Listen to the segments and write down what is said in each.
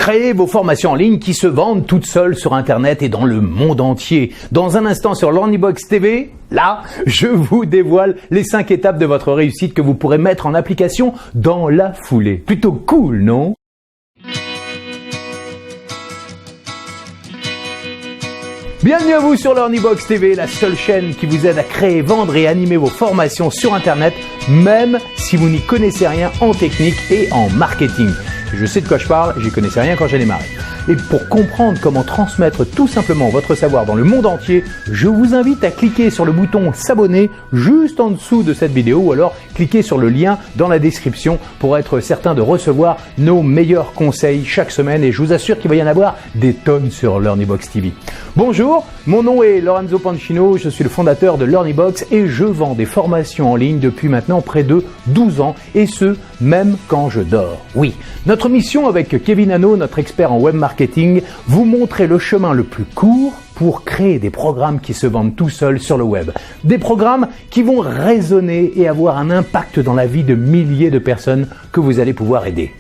créer vos formations en ligne qui se vendent toutes seules sur Internet et dans le monde entier. Dans un instant sur LearnyBox TV, là, je vous dévoile les 5 étapes de votre réussite que vous pourrez mettre en application dans la foulée. Plutôt cool, non ? Bienvenue à vous sur LearnyBox TV, la seule chaîne qui vous aide à créer, vendre et animer vos formations sur Internet, même si vous n'y connaissez rien en technique et en marketing. Je sais de quoi je parle, j'y connaissais rien quand j'ai démarré. Et pour comprendre comment transmettre tout simplement votre savoir dans le monde entier, je vous invite à cliquer sur le bouton s'abonner juste en dessous de cette vidéo ou alors cliquez sur le lien dans la description pour être certain de recevoir nos meilleurs conseils chaque semaine et je vous assure qu'il va y en avoir des tonnes sur LearnyBox TV. Bonjour, mon nom est Lorenzo Pancino, je suis le fondateur de LearnyBox et je vends des formations en ligne depuis maintenant près de 12 ans et ce, même quand je dors. Oui, notre mission avec Kevin Hanno, notre expert en web marketing, vous montrer le chemin le plus court pour créer des programmes qui se vendent tout seuls sur le web. Des programmes qui vont résonner et avoir un impact dans la vie de milliers de personnes que vous allez pouvoir aider.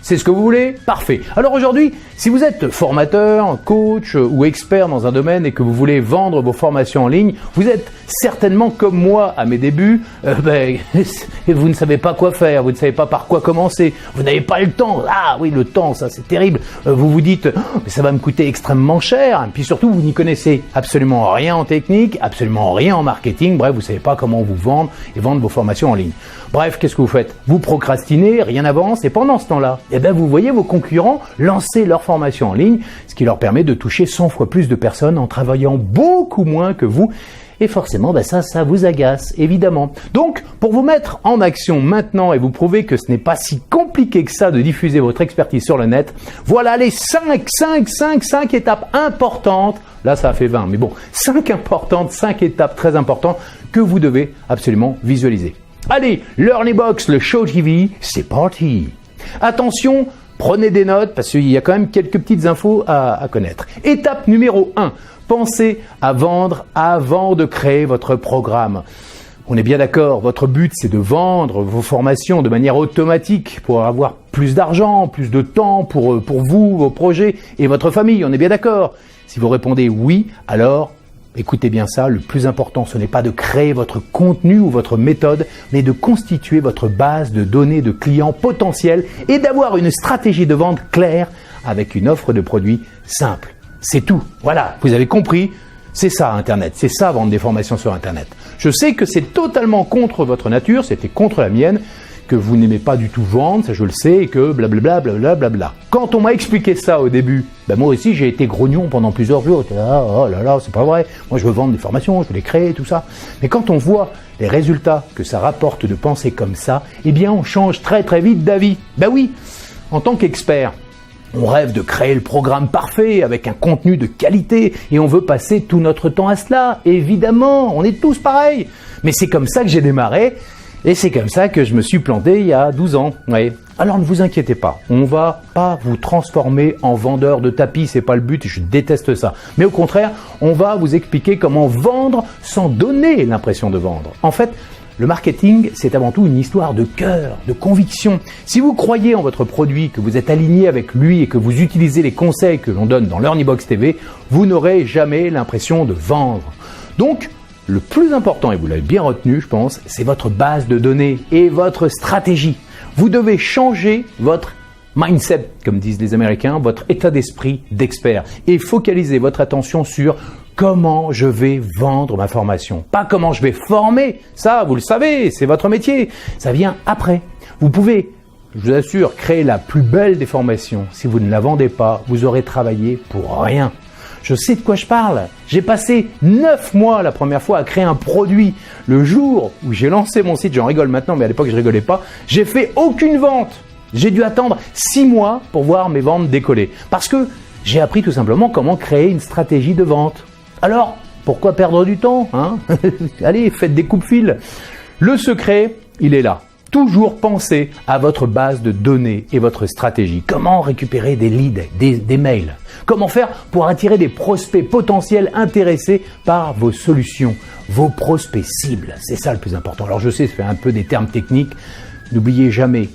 C'est ce que vous voulez ? Parfait. Alors aujourd'hui, si vous êtes formateur, coach ou expert dans un domaine et que vous voulez vendre vos formations en ligne, vous êtes certainement comme moi à mes débuts, vous ne savez pas quoi faire, vous ne savez pas par quoi commencer, vous n'avez pas le temps. Ah oui, le temps, ça c'est terrible. Vous vous dites, mais ça va me coûter extrêmement cher. Et puis surtout, vous n'y connaissez absolument rien en technique, absolument rien en marketing. Bref, vous ne savez pas comment vous vendre et vendre vos formations en ligne. Bref, qu'est-ce que vous faites ? Vous procrastinez, rien n'avance et pendant ce temps-là, vous voyez vos concurrents lancer leur formation en ligne, ce qui leur permet de toucher 100 fois plus de personnes en travaillant beaucoup moins que vous. Et forcément, ça vous agace, évidemment. Donc, pour vous mettre en action maintenant et vous prouver que ce n'est pas si compliqué que ça de diffuser votre expertise sur le net, voilà les 5 étapes importantes. Là, ça a fait 20, mais bon, 5 étapes très importantes que vous devez absolument visualiser. Allez, LearnyBox, le show TV, c'est parti. Attention, prenez des notes parce qu'il y a quand même quelques petites infos à connaître. Étape numéro 1, pensez à vendre avant de créer votre programme. On est bien d'accord, votre but c'est de vendre vos formations de manière automatique pour avoir plus d'argent, plus de temps pour vous, vos projets et votre famille, on est bien d'accord. Si vous répondez oui, alors écoutez bien ça, le plus important, ce n'est pas de créer votre contenu ou votre méthode, mais de constituer votre base de données de clients potentiels et d'avoir une stratégie de vente claire avec une offre de produits simple. C'est tout. Voilà, vous avez compris, c'est ça Internet, c'est ça vendre des formations sur Internet. Je sais que c'est totalement contre votre nature, c'était contre la mienne, que vous n'aimez pas du tout vendre, ça je le sais, et que blablabla. Quand on m'a expliqué ça au début, moi aussi j'ai été grognon pendant plusieurs jours, oh là là, c'est pas vrai, moi je veux vendre des formations, je veux les créer, tout ça. Mais quand on voit les résultats que ça rapporte de penser comme ça, on change très très vite d'avis. Oui, en tant qu'expert, on rêve de créer le programme parfait avec un contenu de qualité et on veut passer tout notre temps à cela. Évidemment, on est tous pareils. Mais c'est comme ça que j'ai démarré. Et c'est comme ça que je me suis planté il y a 12 ans. Oui. Alors ne vous inquiétez pas, on va pas vous transformer en vendeur de tapis, c'est pas le but, je déteste ça. Mais au contraire, on va vous expliquer comment vendre sans donner l'impression de vendre. En fait, le marketing, c'est avant tout une histoire de cœur, de conviction. Si vous croyez en votre produit, que vous êtes aligné avec lui et que vous utilisez les conseils que l'on donne dans LearnyBox TV, vous n'aurez jamais l'impression de vendre. Donc, le plus important, et vous l'avez bien retenu, je pense, c'est votre base de données et votre stratégie. Vous devez changer votre mindset, comme disent les Américains, votre état d'esprit d'expert et focaliser votre attention sur comment je vais vendre ma formation. Pas comment je vais former, ça vous le savez, c'est votre métier, ça vient après. Vous pouvez, je vous assure, créer la plus belle des formations. Si vous ne la vendez pas, vous aurez travaillé pour rien. Je sais de quoi je parle. J'ai passé 9 mois la première fois à créer un produit. Le jour où j'ai lancé mon site, j'en rigole maintenant, mais à l'époque je rigolais pas, j'ai fait aucune vente. J'ai dû attendre 6 mois pour voir mes ventes décoller. Parce que j'ai appris tout simplement comment créer une stratégie de vente. Alors, pourquoi perdre du temps, hein? Allez, faites des coupe-fils. Le secret, il est là. Toujours penser à votre base de données et votre stratégie. Comment récupérer des leads, des mails? Comment faire pour attirer des prospects potentiels intéressés par vos solutions, vos prospects cibles? C'est ça le plus important. Alors je sais, ça fait un peu des termes techniques. N'oubliez jamais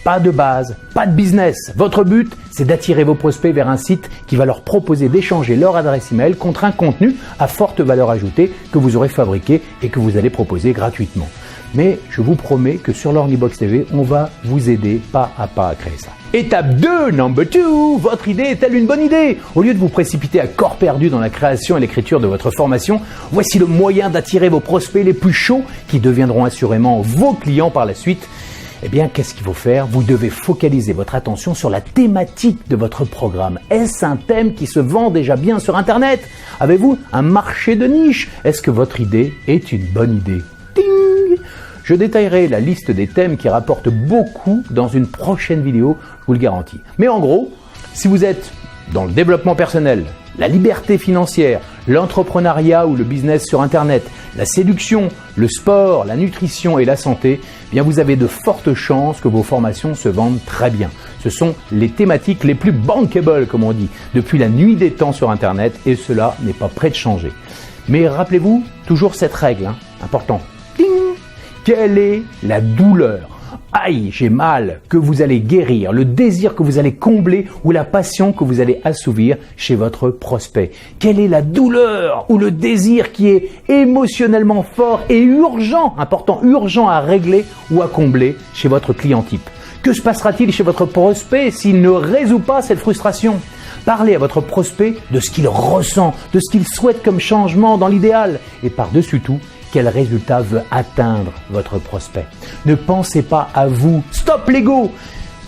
pas de base, pas de business. Votre but, c'est d'attirer vos prospects vers un site qui va leur proposer d'échanger leur adresse email contre un contenu à forte valeur ajoutée que vous aurez fabriqué et que vous allez proposer gratuitement. Mais je vous promets que sur l'Ornibox TV, on va vous aider pas à pas à créer ça. Étape 2, number 2, votre idée est-elle une bonne idée? Au lieu de vous précipiter à corps perdu dans la création et l'écriture de votre formation, voici le moyen d'attirer vos prospects les plus chauds qui deviendront assurément vos clients par la suite. Eh bien, qu'est-ce qu'il faut faire? Vous devez focaliser votre attention sur la thématique de votre programme. Est-ce un thème qui se vend déjà bien sur Internet? Avez-vous un marché de niche? Est-ce que votre idée est une bonne idée? Ting! Je détaillerai la liste des thèmes qui rapportent beaucoup dans une prochaine vidéo, je vous le garantis. Mais en gros, si vous êtes dans le développement personnel, la liberté financière, l'entrepreneuriat ou le business sur Internet, la séduction, le sport, la nutrition et la santé, eh bien vous avez de fortes chances que vos formations se vendent très bien. Ce sont les thématiques les plus bankable, comme on dit, depuis la nuit des temps sur Internet et cela n'est pas prêt de changer. Mais rappelez-vous toujours cette règle, important. Ding! Quelle est la douleur? Aïe, j'ai mal, que vous allez guérir, le désir que vous allez combler ou la passion que vous allez assouvir chez votre prospect. Quelle est la douleur ou le désir qui est émotionnellement fort et urgent, important, urgent à régler ou à combler chez votre client type? Que se passera-t-il chez votre prospect s'il ne résout pas cette frustration? Parlez à votre prospect de ce qu'il ressent, de ce qu'il souhaite comme changement dans l'idéal et par-dessus tout, quel résultat veut atteindre votre prospect. Ne pensez pas à vous, stop l'ego!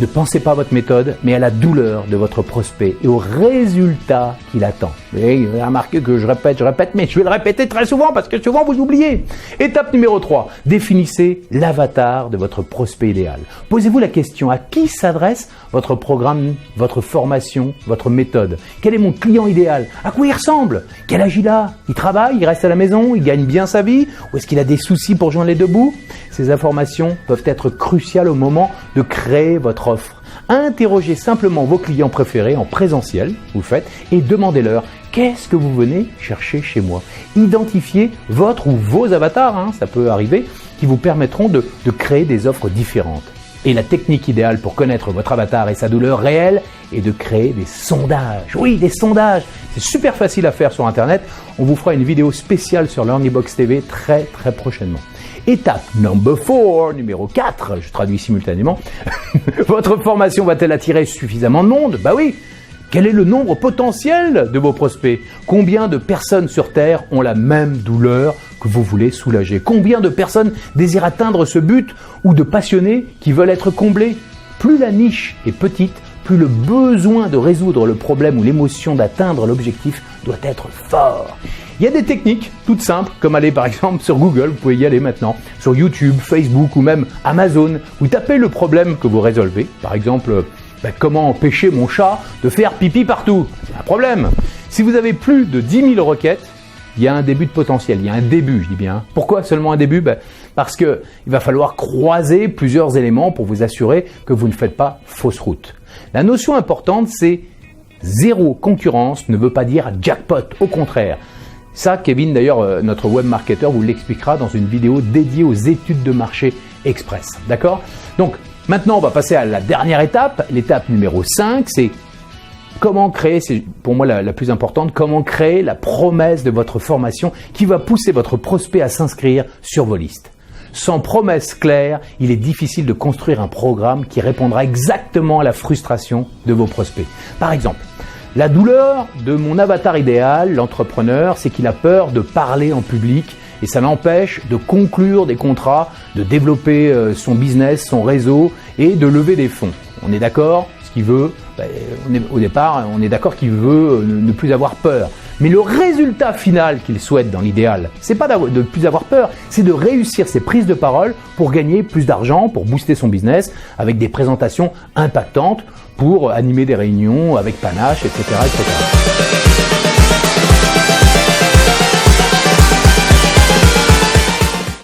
Ne pensez pas à votre méthode, mais à la douleur de votre prospect et au résultat qu'il attend. Et vous avez remarqué que je répète, mais je vais le répéter très souvent parce que souvent vous oubliez. Étape numéro 3, définissez l'avatar de votre prospect idéal. Posez-vous la question, à qui s'adresse votre programme, votre formation, votre méthode? Quel est mon client idéal? À quoi il ressemble? Quel âge il a? Il travaille? Il reste à la maison? Il gagne bien sa vie? Ou est-ce qu'il a des soucis pour joindre les deux bouts? Ces informations peuvent être cruciales au moment de créer votre offre. Interrogez simplement vos clients préférés en présentiel, vous faites, et demandez-leur qu'est-ce que vous venez chercher chez moi. Identifiez votre ou vos avatars, ça peut arriver, qui vous permettront de créer des offres différentes. Et la technique idéale pour connaître votre avatar et sa douleur réelle est de créer des sondages. Oui, des sondages. C'est super facile à faire sur Internet. On vous fera une vidéo spéciale sur l'Ornibox TV très prochainement. Étape number 4, numéro 4, je traduis simultanément. Votre formation va-t-elle attirer suffisamment de monde? Bah oui. Quel est le nombre potentiel de vos prospects? Combien de personnes sur Terre ont la même douleur que vous voulez soulager? Combien de personnes désirent atteindre ce but ou de passionnés qui veulent être comblés? Plus la niche est petite, plus le besoin de résoudre le problème ou l'émotion d'atteindre l'objectif doit être fort. Il y a des techniques toutes simples, comme aller par exemple sur Google, vous pouvez y aller maintenant, sur YouTube, Facebook ou même Amazon, vous tapez le problème que vous résolvez, par exemple, comment empêcher mon chat de faire pipi partout? C'est un problème. Si vous avez plus de 10 000 requêtes, il y a un début de potentiel, il y a un début, je dis bien. Pourquoi seulement un début? Parce qu'il va falloir croiser plusieurs éléments pour vous assurer que vous ne faites pas fausse route. La notion importante, c'est zéro concurrence ne veut pas dire jackpot, au contraire. Ça, Kevin, d'ailleurs, notre web marketeur, vous l'expliquera dans une vidéo dédiée aux études de marché express. D'accord? Donc, maintenant, on va passer à la dernière étape. L'étape numéro 5, c'est comment créer, c'est pour moi la plus importante, comment créer la promesse de votre formation qui va pousser votre prospect à s'inscrire sur vos listes. Sans promesse claire, il est difficile de construire un programme qui répondra exactement à la frustration de vos prospects. Par exemple, la douleur de mon avatar idéal, l'entrepreneur, c'est qu'il a peur de parler en public et ça l'empêche de conclure des contrats, de développer son business, son réseau et de lever des fonds. On est d'accord? Ce qu'il veut, au départ, on est d'accord qu'il veut ne plus avoir peur. Mais le résultat final qu'il souhaite dans l'idéal, c'est pas de ne plus avoir peur, c'est de réussir ses prises de parole pour gagner plus d'argent, pour booster son business avec des présentations impactantes, pour animer des réunions avec panache, etc., etc.